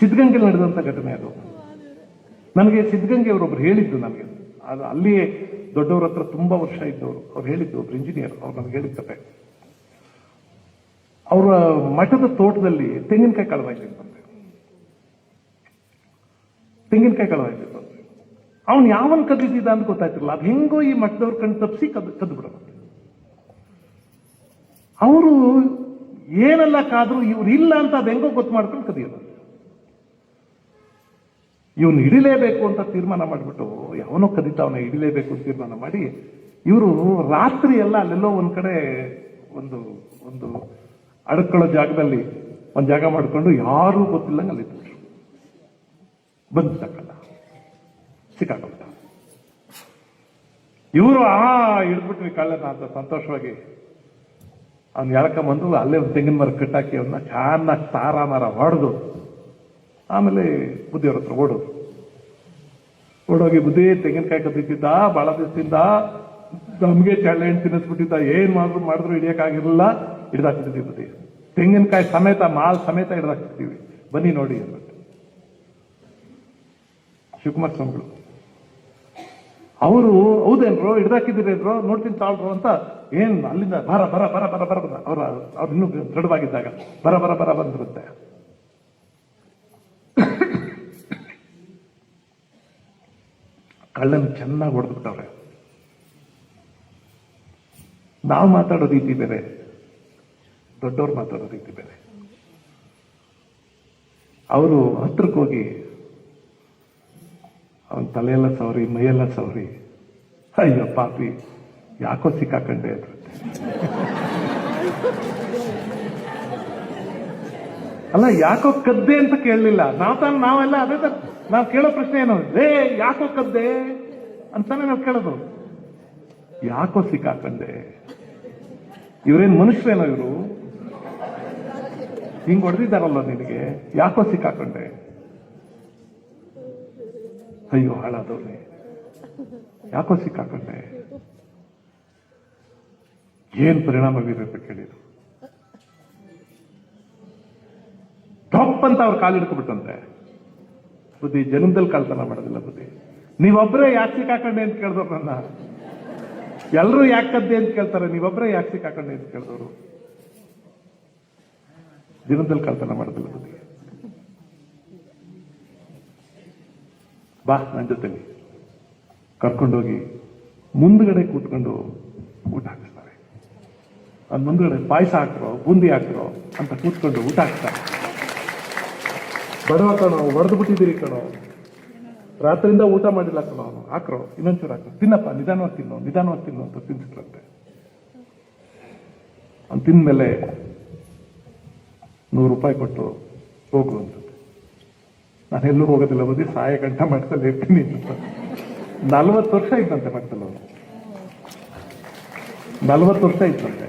ಸಿದ್ಧಗಂಗೆಯಲ್ಲಿ ನಡೆದಂಥ ಘಟನೆ ಅದು. ನನಗೆ ಸಿದ್ಧಗಂಗೆ ಅವರೊಬ್ರು ಹೇಳಿದ್ದು, ನನಗೆ ಅದು ಅಲ್ಲಿಯೇ ದೊಡ್ಡವ್ರ ಹತ್ರ ತುಂಬಾ ವರ್ಷ ಇದ್ದವರು, ಅವ್ರು ಹೇಳಿದ್ದು, ಒಬ್ರು ಇಂಜಿನಿಯರ್, ಅವ್ರು ನನಗೆ ಹೇಳಿದ ಕತೆ. ಅವರ ಮಠದ ತೋಟದಲ್ಲಿ ತೆಂಗಿನಕಾಯಿ ಕಳವಾಯ್ತಿತ್ತಂತೆ. ತೆಂಗಿನಕಾಯಿ ಕಳವಾಯ್ತಿತ್ತಂತೆ. ಅವನು ಯಾವನ್ ಕದ್ದಿದ್ದ ಅಂತ ಗೊತ್ತಾಯ್ತಿರಲ್ಲ. ಅದು ಹೆಂಗೋ ಈ ಮಠದವ್ರ ಕಣ್ಣು ತಪ್ಪಿಸಿ ಕದ್ದು ಬಿಡೋದು. ಅವರು ಏನೆಲ್ಲ ಕಾದ್ರು ಇವ್ರು ಇಲ್ಲ ಅಂತ ಅದು ಹೆಂಗೋ ಗೊತ್ತು ಮಾಡ್ಕೊಂಡು ಕದಿಯೋದು. ಇವನು ಹಿಡಿಲೇಬೇಕು ಅಂತ ತೀರ್ಮಾನ ಮಾಡಿಬಿಟ್ಟು, ಯಾವನೋ ಕದಿತಾವನ್ನ ಹಿಡಿಲೇಬೇಕು ಅಂತ ತೀರ್ಮಾನ ಮಾಡಿ, ಇವರು ರಾತ್ರಿ ಎಲ್ಲ ಅಲ್ಲೆಲ್ಲೋ ಒಂದ್ ಕಡೆ ಒಂದು ಒಂದು ಅಡಕೊಳ್ಳೋ ಜಾಗದಲ್ಲಿ ಒಂದ್ ಜಾಗ ಮಾಡ್ಕೊಂಡು ಯಾರೂ ಗೊತ್ತಿಲ್ಲಂಗೆ ಅಲ್ಲಿ ಇದ್ರು. ಬಂದು ಸಾಕಲ್ಲ, ಸಿಕ್ಕಾಕೊಂಡ. ಇವರು ಹಿಡ್ಬಿಟ್ವಿ ಕಳ್ಳನ ಅಂತ ಸಂತೋಷವಾಗಿ ಅವ್ನು ಎಳ್ಕೊಂಬಂದು ಅಲ್ಲೇ ಒಂದು ತೆಂಗಿನ ಮರ ಕಟ್ಟಾಕಿ ಅವನ್ನ ಚೆನ್ನಾಗಿ ಸಾರಾನಾರ ಹೊಡೆದು ಆಮೇಲೆ ಬುದ್ಧಿಯವ್ರ ಹತ್ರ ಓಡೋಗಿ, ಬುದ್ಧಿ ತೆಂಗಿನಕಾಯಿ ಕದ್ದಿದ್ದ ಬಹಳ ದಿವಸದಿಂದ, ನಮ್ಗೆ ಚಳ್ಳೆ ಹಣ್ಣು ತಿನ್ನಿಸ್ಬಿಟ್ಟಿದ್ದ, ಏನ್ ಮಾಡಿದ್ರು ಹಿಡಿಯಕ್ಕಾಗಿರಲಿಲ್ಲ, ಹಿಡ್ದಾಕ್ತಿದ್ದೀವಿ ಬುದ್ಧಿ, ತೆಂಗಿನಕಾಯಿ ಸಮೇತ ಮಾಲ್ ಸಮೇತ ಹಿಡ್ದಾಕ್ತಿದ್ದೀವಿ, ಬನ್ನಿ ನೋಡಿ ಅಂದ್ಬಿಟ್ಟು. ಶಿವಕುಮಾರ ಸ್ವಾಮಿಗಳು ಅವರು ಹೌದೇನ್ರು ಹಿಡ್ದಾಕಿದ್ದೀರೇನ್ರು, ನೋಡ್ತೀನಿ ತಾಳ್ರು ಅಂತ, ಏನ್ ಅಲ್ಲಿಂದ ಬರ ಬರ ಬರ ಬರ ಬರ ಬರ ಅವ್ರು ಇನ್ನೂ ದೃಢವಾಗಿದ್ದಾಗ ಬರ ಬರ ಬರ ಬಂದಿರುತ್ತೆ. ಕಳ್ಳನ್ ಚೆನ್ನಾಗಿ ಹೊಡೆದ್ಬಿಟ್ಟವ್ರೆ. ನಾವು ಮಾತಾಡೋ ರೀತಿ ಬೇರೆ, ದೊಡ್ಡವ್ರು ಮಾತಾಡೋ ರೀತಿ ಬೇರೆ. ಅವರು ಹತ್ರಕ್ಕೆ ಹೋಗಿ ಅವನ ತಲೆಯೆಲ್ಲ ಸವರಿ, ಮೈಯೆಲ್ಲ ಸವರಿ, ಅಯ್ಯೋ ಪಾಪಿ ಯಾಕೋ ಸಿಕ್ಕಾಕಂಡೆ ಅಂತ. ಅಲ್ಲ, ಯಾಕೋ ಕದ್ದೆ ಅಂತ ಕೇಳಲಿಲ್ಲ. ನಾವೆಲ್ಲ ಅದೇ ನಾವು ಕೇಳೋ ಪ್ರಶ್ನೆ ಏನು, ಯಾಕೋ ಕದ್ದೆ ಅಂತಾನೆ ನಾವು ಕೇಳೋದು. ಯಾಕೋ ಸಿಕ್ಕಾಕಂಡೆ, ಇವರೇನ್ ಮನುಷ್ಯರೇನೋ ಇವರು, ಹಿಂಗ್ ಹೊಡೆದಿದ್ದಾರಲ್ಲ ನಿನಗೆ, ಯಾಕೋ ಸಿಕ್ಕಾಕೊಂಡೆ, ಅಯ್ಯೋ ಹಾಳಾದವ್ರೆ, ಯಾಕೋ ಸಿಕ್ಕಾಕೊಂಡೆ. ಏನ್ ಪರಿಣಾಮ ಬೀರುತ್ತೆ ಕೇಳಿದ್ರು. ಟಾಪ್ ಅಂತ ಅವ್ರು ಕಾಲಿಡ್ಕೊಬಿಟ್ಟಂತೆ. ಬುದ್ಧಿ ಜನ್ಮದಲ್ಲಿ ಕಳ್ತನ ಮಾಡೋದಿಲ್ಲ ಬುದ್ಧಿ, ನೀವೊಬ್ಬರೇ ಯಾಕೆ ಸಿಕ್ಕಾಕೊಂಡೆ ಅಂತ ಕೇಳಿದವ್ರು ನನ್ನ. ಎಲ್ಲರೂ ಯಾಕೆ ಕದ್ದೆ ಅಂತ ಕೇಳ್ತಾರೆ, ನೀವೊಬ್ಬರೇ ಯಾಕೆ ಸಿಕ್ಕಾಕೊಂಡೆ ಅಂತ ಕೇಳಿದವರು. ಜೀವನದಲ್ಲಿ ಕಳ್ತನ ಮಾಡೋದಿಲ್ಲ ಬುದ್ಧಿ. ಬಾ ನನ್ನ ಜೊತೆಲಿ ಕರ್ಕೊಂಡೋಗಿ ಮುಂದ್ಗಡೆ ಕೂತ್ಕೊಂಡು ಊಟ ಹಾಕಿಸ್ತಾರೆ. ಅದ್ ಮುಂದ್ಗಡೆ ಪಾಯಸ ಹಾಕ್ರೋ, ಬೂಂದಿ ಹಾಕ್ರೋ ಅಂತ ಕೂತ್ಕೊಂಡು ಊಟ ಹಾಕ್ತಾರೆ. ಬಡವ ಕಣೋ, ಹೊಡೆದು ಬಿಟ್ಟಿದ್ದೀರಿ ಕಣೋ, ರಾತ್ರಿಯಿಂದ ಊಟ ಮಾಡಿಲ್ಲ ಕಣೋ, ಹಾಕ್ರೋ, ಇನ್ನೊಂಚೂರು ಹಾಕ್ರೋ, ತಿನ್ನಪ್ಪ, ನಿಧಾನವಾಗಿ ತಿನ್ನು ಅಂತ ತಿನ್ಸಿಟ್ರಂತೆ. ಅವ್ನು ತಿಂದ್ಮೇಲೆ 100 ರೂಪಾಯಿ ಕೊಟ್ಟು ಹೋಗು ಅಂತ. ನಾನೆಲ್ಲೂ ಹೋಗೋದಿಲ್ಲ ಬುದ್ಧಿ, ಸಾಯ ಗಂಟ ಮಾಡ್ತಲೇ ಇರ್ತೀನಿ ಅಂತ. 40 ವರ್ಷ ಇತ್ತಂತೆ ಮಾಡ್ತಲ್ಲ ಅವನು, 40 ವರ್ಷ ಇತ್ತಂತೆ.